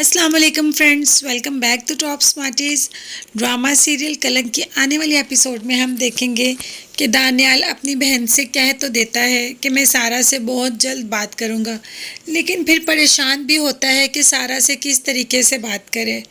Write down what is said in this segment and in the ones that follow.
अस्सलाम वालेकुम friends, welcome back to Top Smarties. Drama serial Kalank की आने वाली एपिसोड में हम देखेंगे कि दानियाल अपनी बहन से कह तो देता है कि मैं सारा से बहुत जल्द बात करूंगा, लेकिन फिर परेशान भी होता है कि सारा से किस तरीके से बात करे।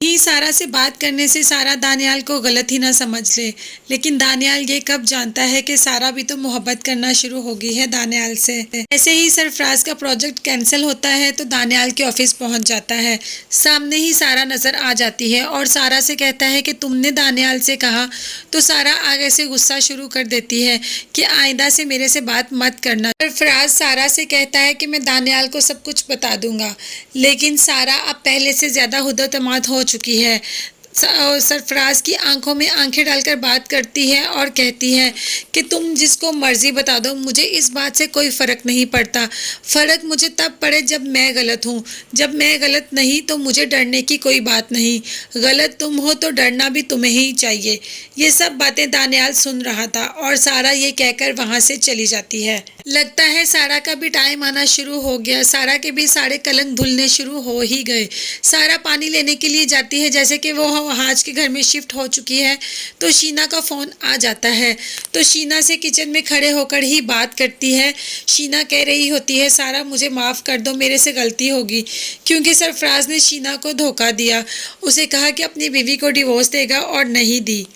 ही सारा से बात करने से सारा दानियाल को गलत ही ना समझ ले, लेकिन दानियाल ये कब जानता है कि सारा भी तो मोहब्बत करना शुरू हो गई है दानियाल से। ऐसे ही सरफराज का प्रोजेक्ट कैंसिल होता है तो दानियाल के ऑफिस पहुंच जाता है। सामने ही सारा नजर आ जाती है और सारा से कहता है कि तुमने दानियाल से कहा, तो सारा आगे से गुस्सा शुरू कर देती है कि आइंदा से मेरे से बात मत करना। सरफराज सारा से कहता है कि मैं दानियाल को सब कुछ बता दूंगा, लेकिन सारा अब पहले से ज्यादा हुदतमाद हो चुकी है। सरफराज की आंखों में आंखें डालकर बात करती है और कहती है कि तुम जिसको मर्जी बता दो, मुझे इस बात से कोई फ़र्क नहीं पड़ता। फ़र्क मुझे तब पड़े जब मैं गलत हूँ, जब मैं गलत नहीं तो मुझे डरने की कोई बात नहीं। गलत तुम हो तो डरना भी तुम्हें ही चाहिए। ये सब बातें दानियाल सुन रहा था और सारा ये कहकर वहाँ से चली जाती है। लगता है सारा का भी टाइम आना शुरू हो गया। सारा के भी सारे कलंक धुलने शुरू हो ही गए। सारा पानी लेने के लिए जाती है, जैसे कि वो हाज के घर में शिफ्ट हो चुकी है, तो शीना का फ़ोन आ जाता है। तो शीना से किचन में खड़े होकर ही बात करती है। शीना कह रही होती है, सारा मुझे माफ़ कर दो, मेरे से गलती होगी, क्योंकि सरफराज ने शीना को धोखा दिया। उसे कहा कि अपनी बीवी को डिवोर्स देगा और नहीं दी।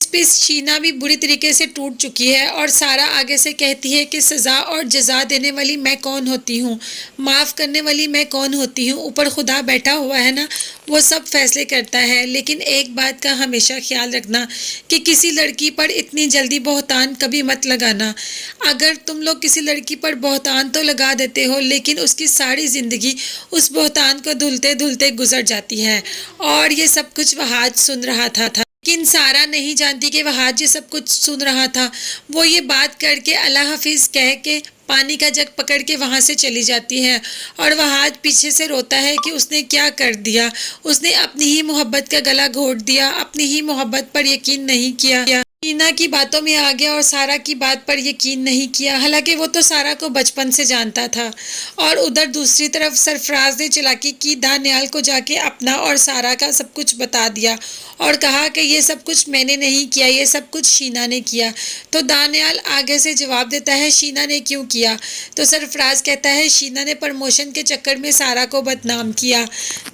इस पे शीना भी बुरी तरीके से टूट चुकी है और सारा आगे से कहती है कि सज़ा और जज़ा देने वाली मैं कौन होती हूँ, माफ़ करने वाली मैं कौन होती हूँ। ऊपर खुदा बैठा हुआ है ना, वो सब फैसले करता है। लेकिन एक बात का हमेशा ख्याल रखना कि किसी लड़की पर इतनी जल्दी बहतान कभी मत लगाना। अगर तुम लोग किसी लड़की पर बहतान तो लगा देते हो, लेकिन उसकी सारी ज़िंदगी उस बहतान को धुलते धुलते गुजर जाती है। और ये सब कुछ वहाज सुन रहा था। लेकिन सारा नहीं जानती कि वहाज ये सब कुछ सुन रहा था। वो ये बात करके अल्लाह हाफिज़ कह के पानी का जग पकड़ के वहाँ से चली जाती है और वहाज पीछे से रोता है कि उसने क्या कर दिया। उसने अपनी ही मोहब्बत का गला घोट दिया, अपनी ही मोहब्बत पर यकीन नहीं किया, शीना की बातों में आ गया और सारा की बात पर यकीन नहीं किया। हालांकि वो तो सारा को बचपन से जानता था। और उधर दूसरी तरफ सरफराज ने चालाकी की, दानियाल को जाके अपना और सारा का सब कुछ बता दिया और कहा कि ये सब कुछ मैंने नहीं किया, ये सब कुछ शीना ने किया। तो दानियाल आगे से जवाब देता है, शीना ने क्यों किया? तो सरफराज कहता है, शीना ने प्रमोशन के चक्कर में सारा को बदनाम किया।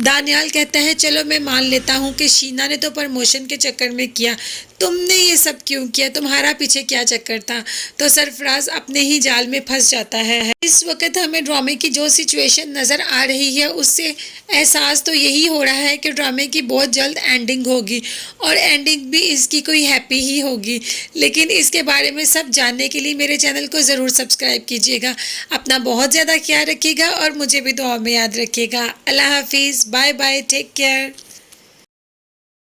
दानियाल कहता है, चलो मैं मान लेता हूँ कि शीना ने तो प्रमोशन के चक्कर में किया, तुमने ये सब क्यों किया? तुम्हारा पीछे क्या चक्कर था? तो सरफराज अपने ही जाल में फंस जाता है। इस वक्त हमें ड्रामे की जो सिचुएशन नज़र आ रही है, उससे एहसास तो यही हो रहा है कि ड्रामे की बहुत जल्द एंडिंग होगी और एंडिंग भी इसकी कोई हैप्पी ही होगी। लेकिन इसके बारे में सब जानने के लिए मेरे चैनल को ज़रूर सब्सक्राइब कीजिएगा। अपना बहुत ज़्यादा ख्याल रखिएगा और मुझे भी दुआ में याद रखिएगा। अल्लाह हाफिज़, बाय बाय, टेक केयर।